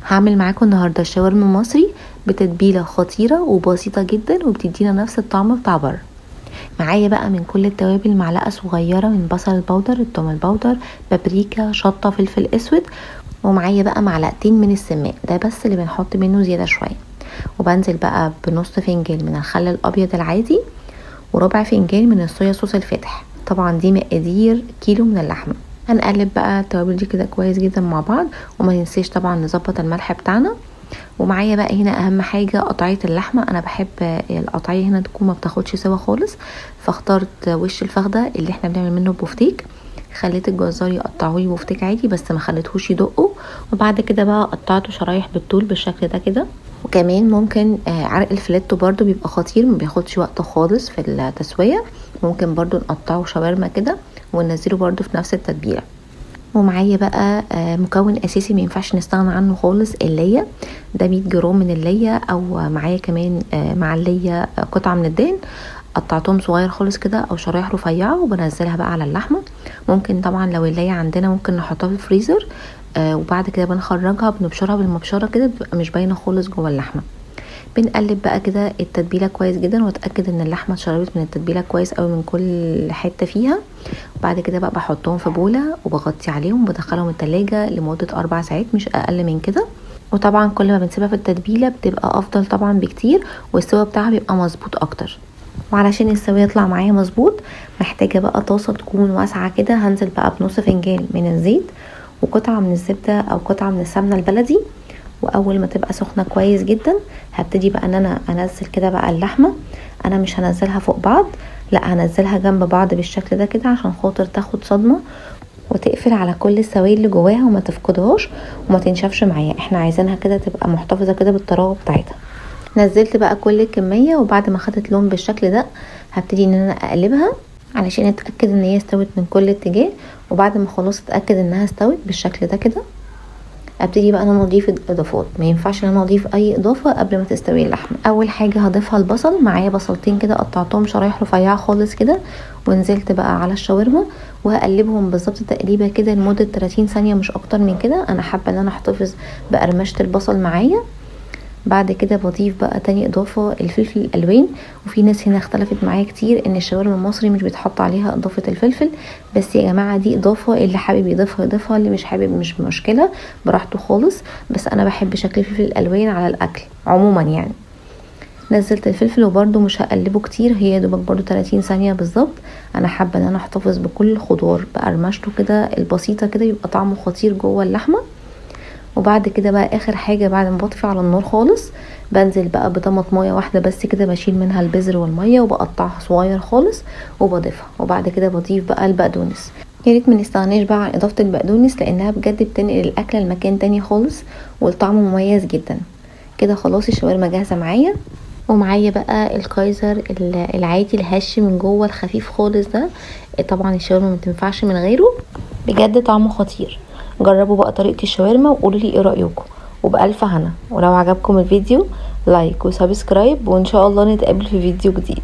هعمل معاكم النهارده الشاورما المصري بتتبيله خطيره وبسيطه جدا وبتدينا نفس الطعم بتاع بره. معايا بقى من كل التوابل معلقه صغيره من بصل البودر، الثوم البودر، بابريكا، شطه، فلفل اسود، ومعايا بقى معلقتين من السماق، ده بس اللي بنحط منه زياده شويه. وبنزل بقى بنص فنجان من الخل الابيض العادي، وربع فنجان من الصويا صوص الفاتح. طبعا دي مقادير كيلو من اللحمه. هنقلب بقى التوابل دي كده كويس جدا مع بعض، وما ننساش طبعا نظبط الملح بتاعنا. ومعايا بقى هنا اهم حاجه قطعيه اللحمه. انا بحب القطعيه هنا تكون ما بتاخدش سوا خالص، فاخترت وش الفخده اللي احنا بنعمل منه بوفتيك. خليت الجزار يقطعه لي بوفتيك عادي بس ما خليتهوش يدقه. وبعد كده بقى قطعته شرايح بالطول بالشكل ده كده. وكمان ممكن عرق الفليتو برضو بيبقى خطير، ما بياخدش وقت خالص في التسويه. ممكن برضو نقطعه شاورما كده وننزله برضو في نفس التتبيله. ومعايا بقى مكون اساسي ما ينفعش نستغنى عنه خالص، اللية. ده 100 جرام من اللية، او معايا كمان مع اللية قطعه من الدهن قطعتهم صغير خالص كده او شرايح رفيعه، وبنزلها بقى على اللحمه. ممكن طبعا لو اللية عندنا ممكن نحطها في الفريزر، وبعد كده بنخرجها بنبشرها بالمبشره كده، بتبقى مش باينه خالص جوه اللحمه. بنقلب بقى كده التتبيله كويس جدا، واتاكد ان اللحمه اتشربت من التتبيله كويس قوي من كل حته فيها. بعد كده بقى بحطهم في بوله وبغطي عليهم وبدخلهم التلاجة لمده 4 ساعات مش اقل من كده. وطبعا كل ما بنسيبها في التتبيله بتبقى افضل طبعا بكتير، والسوا بتاعها بيبقى مظبوط اكتر. وعلشان السوا يطلع معايا مظبوط محتاجه بقى طاسه تكون واسعه كده. هنزل بقى بنص فنجان من الزيت، وقطعه من الزبده او قطعه من السمنه البلدي. واول ما تبقى سخنه كويس جدا هبتدي بقى ان انا انزل كده بقى اللحمه. انا مش هنزلها فوق بعض، لا هنزلها جنب بعض بالشكل ده كده عشان خاطر تاخد صدمه وتقفل على كل السوائل اللي جواها وما تفقدهاش وما تنشفش معايا. احنا عايزينها كده تبقى محتفظه كده بالطراوه بتاعتها. نزلت بقى كل الكميه، وبعد ما خدت لون بالشكل ده هبتدي ان انا اقلبها علشان اتاكد ان هي استوت من كل اتجاه. وبعد ما خلاص اتاكد انها استوت بالشكل ده كده ابتدي بقى انا اضيف الاضافات. ما ينفعش ان انا اضيف اي اضافه قبل ما تستوي اللحمه. اول حاجه هضيفها البصل. معايا بصلتين كده قطعتهم شرايح رفيعه خالص كده، ونزلت بقى على الشاورما وهقلبهم بالظبط تقليبه كده لمده 30 ثانيه مش اكتر من كده. انا حابه ان انا احتفظ بقرمشه البصل معايا. بعد كده بضيف بقى تاني اضافه الفلفل الالوان. وفي ناس هنا اختلفت معايا كتير ان الشاورما المصري مش بيتحط عليها اضافه الفلفل، بس يا جماعه دي اضافه، اللي حابب يضيفها يضيفها، اللي مش حابب مش مشكله براحته خالص. بس انا بحب شكل الفلفل الالوان على الاكل عموما يعني. نزلت الفلفل وبرده مش هقلبه كتير، هي دوبك برده 30 ثانيه بالظبط. انا حابه ان انا احتفظ بكل الخضار بقرمشته كده البسيطه كده، يبقى طعمه خطير جوه اللحمه. وبعد كده بقى اخر حاجه بعد ما بطفي على النار خالص بنزل بقى بطماطمايه واحده بس كده، بشيل منها البذر والميه وبقطعها صغير خالص وبضيفها. وبعد كده بضيف بقى البقدونس. يا ريت ما نستغناش بقى عن اضافه البقدونس لانها بجد بتنقل الاكله لمكان تاني خالص والطعم مميز جدا. كده خلاص الشاورما جاهزه معايا. ومعايا بقى الكايزر العادي الهش من جوه الخفيف خالص ده. طبعا الشاورما ما تنفعش من غيره، بجد طعمه خطير. جربوا بقى طريقة الشاورما وقولوا لي ايه رأيكم، وبألف هنا. ولو عجبكم الفيديو لايك وسبسكرايب، وان شاء الله نتقابل في فيديو جديد.